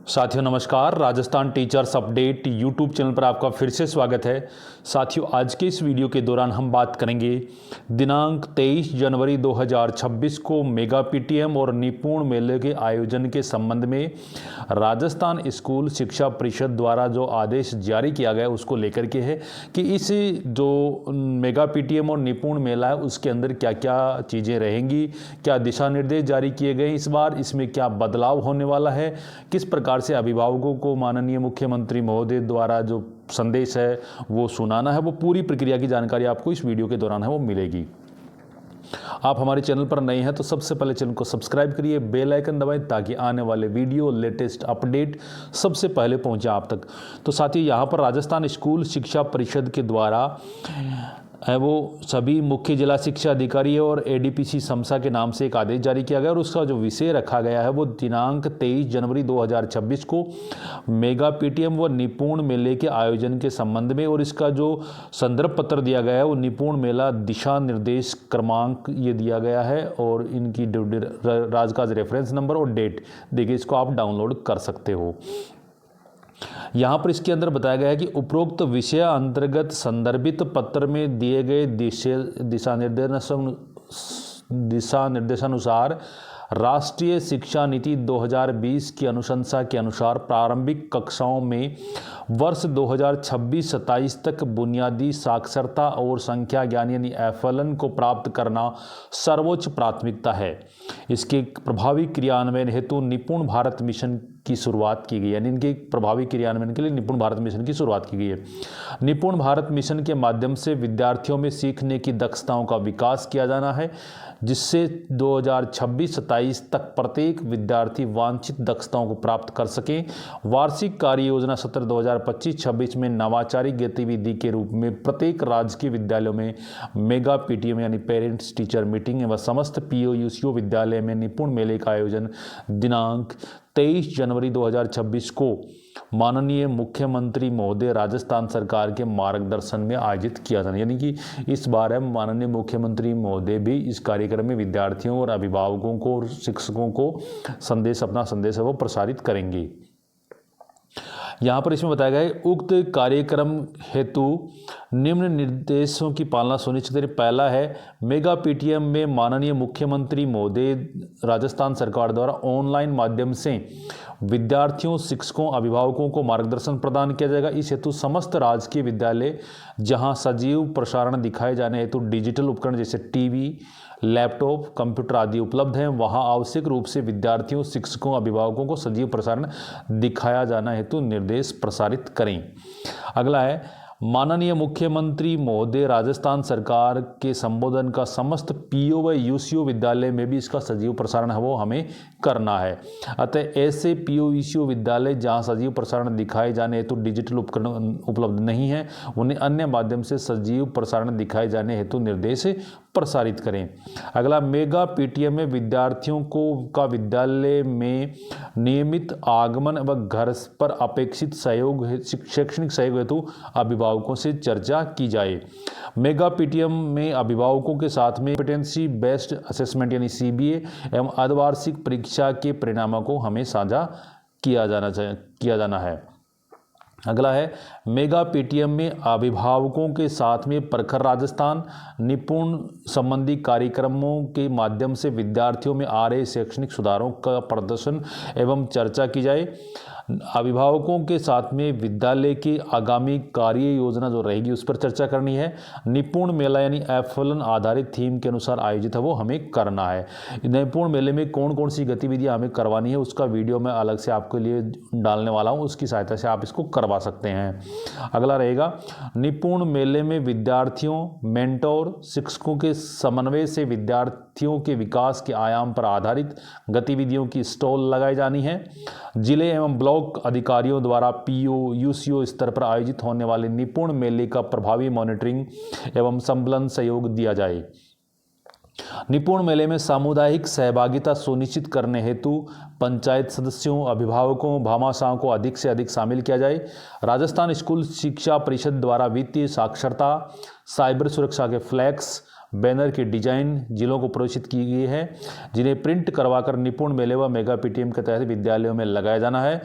साथियों नमस्कार। Rajasthan teachers update YouTube channel पर आपका फिर से स्वागत है। साथियों आज के इस वीडियो के दौरान हम बात करेंगे दिनांक 23 जनवरी 2026 को मेगा पीटीएम और निपुण मेले के आयोजन के संबंध में राजस्थान स्कूल शिक्षा परिषद द्वारा जो आदेश जारी किया गया उसको लेकर के है कि इस जो मेगा पीटीएम और निपुण मेला है उसके अंदर क्या क्या चीज़ें रहेंगी, क्या दिशा निर्देश जारी किए गए इस बार, इसमें क्या बदलाव होने वाला है, किस प्रकार से अभिभावकों को माननीय मुख्यमंत्री महोदय द्वारा जो संदेश है वो सुनाना है, वो पूरी प्रक्रिया की जानकारी आपको इस वीडियो के दौरान है वो मिलेगी। आप हमारे चैनल पर नए हैं तो सबसे पहले चैनल को सब्सक्राइब करिए, बेल आइकन दबाएं ताकि आने वाले वीडियो लेटेस्ट अपडेट सबसे पहले पहुंचे आप तक। तो साथियों यहाँ पर राजस्थान स्कूल शिक्षा परिषद के द्वारा है वो सभी मुख्य जिला शिक्षा अधिकारी और एडीपीसी समसा के नाम से एक आदेश जारी किया गया और उसका जो विषय रखा गया है वो दिनांक 23 जनवरी 2026 को मेगा पीटीएम व निपुण मेले के आयोजन के संबंध में, और इसका जो संदर्भ पत्र दिया गया है वो निपुण मेला दिशा निर्देश क्रमांक ये दिया गया है और इनकी राजकाज रेफरेंस नंबर और डेट देखिए, इसको आप डाउनलोड कर सकते हो। यहाँ पर इसके अंदर बताया गया है कि उपरोक्त विषय अंतर्गत संदर्भित पत्र में दिए गए दिशा निर्देशानुसार राष्ट्रीय शिक्षा नीति 2020 की अनुशंसा के अनुसार प्रारंभिक कक्षाओं में वर्ष 2026-27 तक बुनियादी साक्षरता और संख्या ज्ञान यानी एफएलएन को प्राप्त करना सर्वोच्च प्राथमिकता है। इसके प्रभावी क्रियान्वयन हेतु निपुण भारत मिशन की शुरुआत की गई है, यानी इनके प्रभावी क्रियान्वयन के लिए निपुण भारत मिशन की शुरुआत की गई है। निपुण भारत मिशन के माध्यम से विद्यार्थियों में सीखने की दक्षताओं का विकास किया जाना है, जिससे 2026-27 तक प्रत्येक विद्यार्थी वांछित दक्षताओं को प्राप्त कर सकें। वार्षिक कार्य योजना सत्र 2025-26 में नवाचारी गतिविधि के रूप में प्रत्येक राजकीय विद्यालयों में मेगा पीटीएम यानी पेरेंट्स टीचर मीटिंग एवं समस्त पीओ विद्यालय में निपुण मेले का आयोजन दिनांक 23 जनवरी 2026 को माननीय मुख्यमंत्री महोदय राजस्थान सरकार के मार्गदर्शन में आयोजित किया जाना, यानी कि इस बार है माननीय मुख्यमंत्री महोदय भी इस कार्यक्रम में विद्यार्थियों और अभिभावकों को और शिक्षकों को अपना संदेश है वो प्रसारित करेंगे। यहाँ पर इसमें बताया गया है उक्त कार्यक्रम हेतु निम्न निर्देशों की पालना सुनिश्चित करें। पहला है, मेगा पीटीएम में माननीय मुख्यमंत्री महोदय राजस्थान सरकार द्वारा ऑनलाइन माध्यम से विद्यार्थियों, शिक्षकों, अभिभावकों को मार्गदर्शन प्रदान किया जाएगा। इस हेतु समस्त राजकीय विद्यालय जहां सजीव प्रसारण दिखाए जाने हेतु डिजिटल उपकरण जैसे टीवी, लैपटॉप, कंप्यूटर आदि उपलब्ध हैं, वहां आवश्यक रूप से विद्यार्थियों, शिक्षकों, अभिभावकों को सजीव प्रसारण दिखाया जाना हेतु निर्देश प्रसारित करें। अगला है, माननीय मुख्यमंत्री महोदय राजस्थान सरकार के संबोधन का समस्त पीओ व यूसीओ विद्यालय में भी इसका सजीव प्रसारण है वो हमें करना है। अतः ऐसे पीओ यूसीओ विद्यालय जहां सजीव प्रसारण दिखाए जाने हेतु डिजिटल उपकरण उपलब्ध नहीं है, उन्हें अन्य माध्यम से सजीव प्रसारण दिखाए जाने हेतु निर्देश प्रसारित करें। अगला, मेगा पीटीएम में विद्यार्थियों का विद्यालय में नियमित आगमन व घर पर अपेक्षित सहयोग शैक्षणिक सहयोग हेतु अभिभावकों से चर्चा की जाए। मेगा पीटीएम में अभिभावकों के साथ में कॉम्पिटेंसी बेस्ड असेसमेंट यानी सीबीए एवं अर्धवार्षिक परीक्षा के परिणामों को हमें साझा किया जाना है। अगला है, मेगा पीटीएम में अभिभावकों के साथ में प्रखर राजस्थान निपुण संबंधी कार्यक्रमों के माध्यम से विद्यार्थियों में आ रहे शैक्षणिक सुधारों का प्रदर्शन एवं चर्चा की जाए। अभिभावकों के साथ में विद्यालय की आगामी कार्य योजना जो रहेगी उस पर चर्चा करनी है। निपुण मेला यानी एफएलएन आधारित थीम के अनुसार आयोजित है वो हमें करना है। निपुण मेले में कौन कौन सी गतिविधियां हमें करवानी है उसका वीडियो मैं अलग से आपके लिए डालने वाला हूं, उसकी सहायता से आप इसको करवा सकते हैं। अगला रहेगा, निपुण मेले में विद्यार्थियों, मेंटोर, शिक्षकों के समन्वय से विद्यार्थियों के विकास के आयाम पर आधारित गतिविधियों की स्टॉल लगाई जानी है। जिले एवं ब्लॉक अधिकारियों द्वारा पीओ यूसीओ स्तर पर आयोजित होने वाले निपुण मेले का प्रभावी मॉनिटरिंग एवं संबलन सहयोग दिया जाए। निपुण मेले में सामुदायिक सहभागिता सुनिश्चित करने हेतु पंचायत सदस्यों, अभिभावकों, भामाशाहों को अधिक से अधिक शामिल किया जाए। राजस्थान स्कूल शिक्षा परिषद द्वारा वित्तीय साक्षरता, साइबर सुरक्षा के फ्लैक्स, बैनर की डिजाइन जिलों को प्रोत्साहित की गई है, जिन्हें प्रिंट करवाकर निपुण मेले व मेगा पीटीएम के तहत विद्यालयों में लगाया जाना है,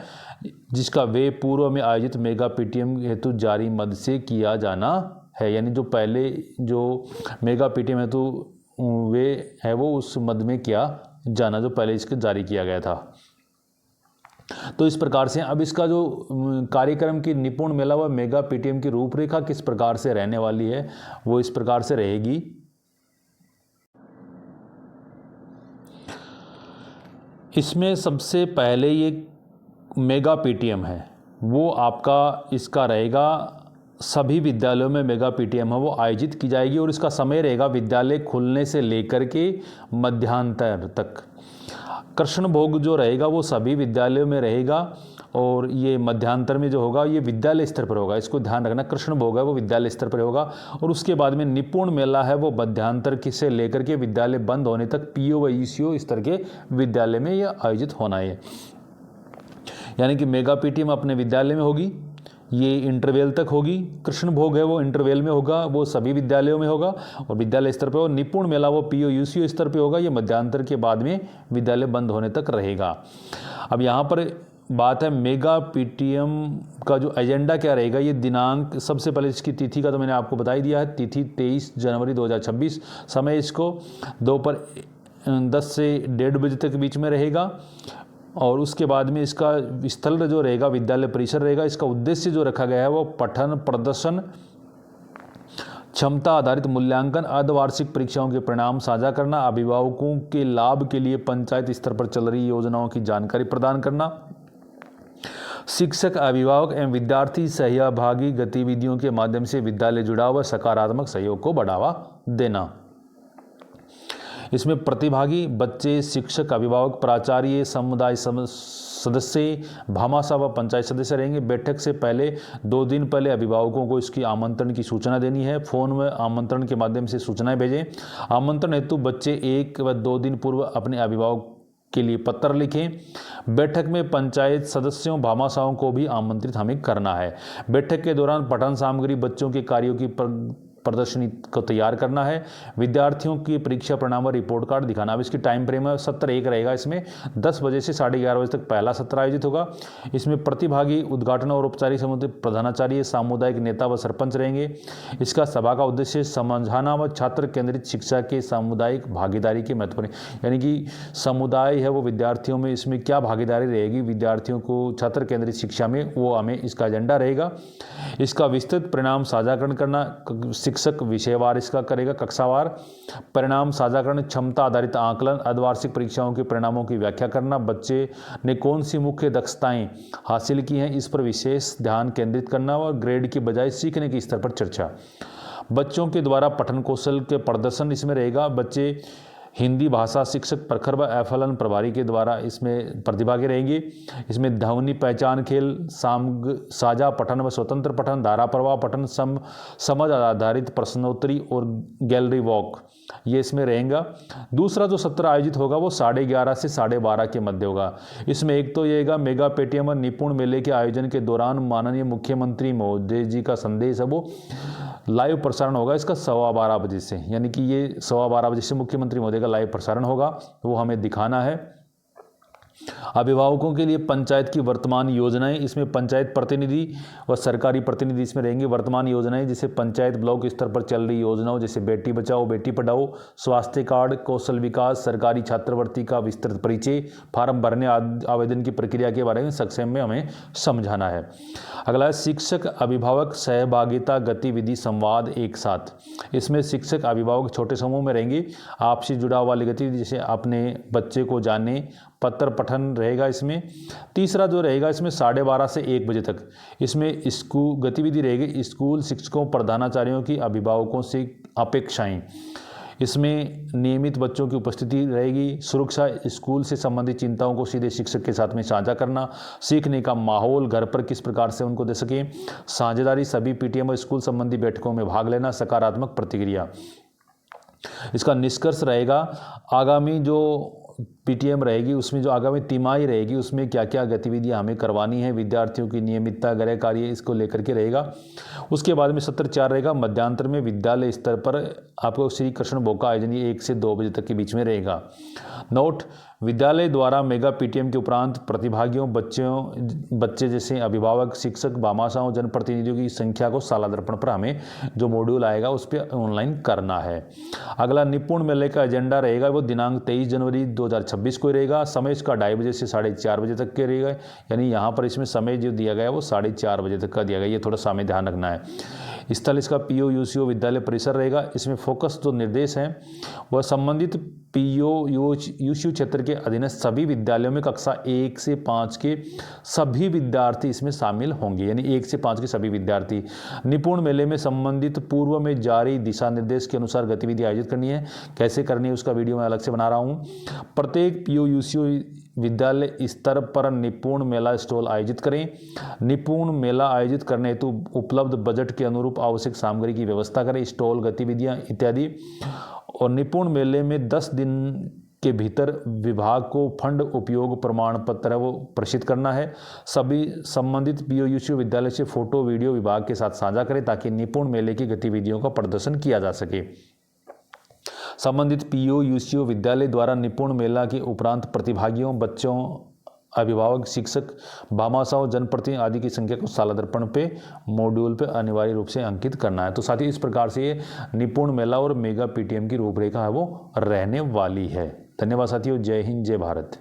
जिसका व्यय पूर्व में आयोजित मेगा पीटीएम हेतु जारी मद से किया जाना है। यानी जो पहले जो मेगा पीटीएम हेतु वे है वो उस मद में किया जाना जो पहले इसके जारी किया गया था। तो इस प्रकार से अब इसका जो कार्यक्रम की निपुण मेला व मेगा पीटीएम की रूपरेखा किस प्रकार से रहने वाली है वो इस प्रकार से रहेगी। इसमें सबसे पहले ये मेगा पीटीएम है वो आपका इसका रहेगा, सभी विद्यालयों में मेगा पीटीएम है वो आयोजित की जाएगी और इसका समय रहेगा विद्यालय खुलने से लेकर के मध्यांतर तक। कृष्ण भोग जो रहेगा वो सभी विद्यालयों में रहेगा और ये मध्यांतर में जो होगा ये विद्यालय स्तर पर होगा, इसको ध्यान रखना। कृष्ण भोग है वो विद्यालय स्तर पर होगा और उसके बाद में निपुण मेला है वो मध्यांतर से लेकर के विद्यालय बंद होने तक पीओ व ईसीओ स्तर के विद्यालय में यह आयोजित होना है। यानी कि मेगा पीटीएम अपने विद्यालय में होगी, ये इंटरवेल तक होगी। कृष्ण भोग है वो इंटरवेल में होगा, वो सभी विद्यालयों में होगा और विद्यालय स्तर पर। और निपुण मेला वो पीओ यूसीओ स्तर पे होगा, ये मध्यांतर के बाद में विद्यालय बंद होने तक रहेगा। अब यहाँ पर बात है मेगा पीटीएम का जो एजेंडा क्या रहेगा, ये दिनांक सबसे पहले इसकी तिथि का तो मैंने आपको बता ही दिया है, तिथि 23 जनवरी 2026। समय इसको दोपहर 10 से 1:30 बजे तक बीच में रहेगा और उसके बाद में इसका स्थल जो रहेगा विद्यालय परिसर रहेगा। इसका उद्देश्य जो रखा गया है वो पठन प्रदर्शन, क्षमता आधारित मूल्यांकन, अर्धवार्षिक परीक्षाओं के परिणाम साझा करना, अभिभावकों के लाभ के लिए पंचायत स्तर पर चल रही योजनाओं की जानकारी प्रदान करना, शिक्षक अभिभावक एवं विद्यार्थी सहभागी गतिविधियों के माध्यम से विद्यालय जुड़ाव व सकारात्मक सहयोग को बढ़ावा देना। इसमें प्रतिभागी बच्चे, शिक्षक, अभिभावक, प्राचार्य, समुदाय सदस्य, भामाशाह व पंचायत सदस्य रहेंगे। बैठक से पहले 2 दिन पहले अभिभावकों को इसकी आमंत्रण की सूचना देनी है। फोन में आमंत्रण के माध्यम से सूचनाएं भेजें। आमंत्रण हेतु बच्चे 1 व 2 दिन पूर्व अपने अभिभावक के लिए पत्र लिखें। बैठक में पंचायत सदस्यों, भामाशाहों को भी आमंत्रित हमें करना है। बैठक के दौरान पठन सामग्री, बच्चों के कार्यों की प्रदर्शनी को तैयार करना है। विद्यार्थियों की परीक्षा परिणाम और रिपोर्ट कार्ड दिखाना। अब इसकी टाइम फ्रेम है, सत्र 1 रहेगा। इसमें 10 बजे से 11:30 बजे तक पहला सत्र आयोजित होगा। इसमें प्रतिभागी उद्घाटन और औपचारिक समिति प्रधानाचार्य, सामुदायिक नेता व सरपंच रहेंगे। इसका सभा का उद्देश्य समझाना व छात्र केंद्रित शिक्षा के सामुदायिक भागीदारी के महत्व, यानी कि समुदाय है वो विद्यार्थियों में इसमें क्या भागीदारी रहेगी विद्यार्थियों को छात्र केंद्रित शिक्षा में, वो हमें इसका एजेंडा रहेगा। इसका विस्तृत परिणाम साझाकरण करना, शिक्षक विषयवार इसका करेगा, कक्षावार परिणाम साझाकरण, क्षमता आधारित आकलन, अर्धवार्षिक परीक्षाओं के परिणामों की व्याख्या करना, बच्चे ने कौन सी मुख्य दक्षताएं हासिल की हैं इस पर विशेष ध्यान केंद्रित करना और ग्रेड की बजाय सीखने के स्तर पर चर्चा। बच्चों के द्वारा पठन कौशल के प्रदर्शन इसमें रहेगा। बच्चे हिंदी भाषा शिक्षक प्रखर व एफएलएन प्रभारी के द्वारा इसमें प्रतिभागी रहेंगे। इसमें ध्वनि पहचान खेल, साझा पठन व स्वतंत्र पठन, धारा प्रवाह पठन, समझ आधारित प्रश्नोत्तरी और गैलरी वॉक, ये इसमें रहेगा। दूसरा जो सत्र आयोजित होगा वो 11:30 से 12:30 के मध्य होगा। इसमें एक तो येगा मेगा पेटीएम और निपुण मेले के आयोजन के दौरान माननीय मुख्यमंत्री महोदय जी का संदेश है वो लाइव प्रसारण होगा। इसका 12:15 बजे से, यानी कि ये 12:15 बजे से मुख्यमंत्री महोदय का लाइव प्रसारण होगा, वो हमें दिखाना है। अभिभावकों के लिए पंचायत की वर्तमान योजनाएं, इसमें पंचायत प्रतिनिधि व सरकारी प्रतिनिधि इसमें रहेंगे। वर्तमान योजनाएं जैसे पंचायत ब्लॉक स्तर पर चल रही योजनाओं जैसे बेटी बचाओ बेटी पढ़ाओ, स्वास्थ्य कार्ड, कौशल विकास, सरकारी छात्रवृत्ति का विस्तृत परिचय, फार्म भरने आवेदन की प्रक्रिया के बारे में संक्षेप में हमें समझाना है। अगला है शिक्षक अभिभावक सहभागिता गतिविधि संवाद एक साथ। इसमें शिक्षक अभिभावक छोटे समूह में रहेंगे। आपसी जुड़ाव वाली गतिविधि जैसे अपने बच्चे को जाने, पत्र पठन रहेगा इसमें। तीसरा जो रहेगा इसमें 12:30 से 1 बजे तक इसमें स्कूल गतिविधि रहेगी। स्कूल शिक्षकों प्रधानाचार्यों की अभिभावकों से अपेक्षाएं, इसमें नियमित बच्चों की उपस्थिति रहेगी। सुरक्षा, स्कूल से संबंधित चिंताओं को सीधे शिक्षक के साथ में साझा करना, सीखने का माहौल घर पर किस प्रकार से उनको दे सकें, साझेदारी, सभी पीटीएम और स्कूल संबंधी बैठकों में भाग लेना, सकारात्मक प्रतिक्रिया। इसका निष्कर्ष रहेगा आगामी जो पीटीएम रहेगी उसमें जो आगामी तिमाही रहेगी उसमें क्या क्या गतिविधियां हमें करवानी है, विद्यार्थियों की नियमितता, गृह कार्य, इसको लेकर के रहेगा। उसके बाद में सत्र 4 रहेगा, मध्यांतर में विद्यालय स्तर पर आपको श्री कृष्ण भोग का आयोजन 1 से 2 बजे तक के बीच में रहेगा। नोट, विद्यालय द्वारा मेगा पीटीएम के उपरांत प्रतिभागियों बच्चे जैसे अभिभावक, शिक्षक, भामाशाहों, जनप्रतिनिधियों की संख्या को शाला दर्पण पर हमें जो मॉड्यूल आएगा उस पर ऑनलाइन करना है। अगला निपुण मेले का एजेंडा रहेगा वो दिनांक 23 जनवरी 2026 को रहेगा। समय इसका 2:30 बजे से 4:30 बजे तक के रहेगा, यानी यहाँ पर इसमें समय जो दिया गया है वो 4:30 बजे तक का दिया गया, ये थोड़ा समय ध्यान रखना है। स्थल इसका पीओ यूसीओ विद्यालय परिसर रहेगा। इसमें फोकस जो निर्देश हैं वह संबंधित पीओ यूसीओ क्षेत्र के अधीनस्थ सभी विद्यालयों में कक्षा 1 से 5 के सभी विद्यार्थी इसमें शामिल होंगे, यानी 1 से 5 के सभी विद्यार्थी। निपुण मेले में संबंधित पूर्व में जारी दिशा निर्देश के अनुसार गतिविधि आयोजित करनी है। कैसे करनी है उसका वीडियो मैं अलग से बना रहा हूँ। प्रत्येक पीओ यूसीओ विद्यालय स्तर पर निपुण मेला स्टॉल आयोजित करें। निपुण मेला आयोजित करने हेतु उपलब्ध बजट के अनुरूप आवश्यक सामग्री की व्यवस्था करें, स्टॉल, गतिविधियां इत्यादि। और निपुण मेले में 10 दिन के भीतर विभाग को फंड उपयोग प्रमाण पत्र वो प्रेषित करना है। सभी संबंधित पीओयूसीओ विद्यालय से फोटो वीडियो विभाग के साथ साझा करें ताकि निपुण मेले की गतिविधियों का प्रदर्शन किया जा सके। संबंधित पीओयूसीओ विद्यालय द्वारा निपुण मेला के उपरांत प्रतिभागियों, बच्चों, अभिभावक, शिक्षक, भामाशाहों, जनप्रतिनिधि आदि की संख्या को शाला दर्पण पे मॉड्यूल पे अनिवार्य रूप से अंकित करना है। तो साथ ही इस प्रकार से ये निपुण मेला और मेगा पीटीएम की रूपरेखा है वो रहने वाली है। धन्यवाद साथियों, जय हिंद, जय भारत।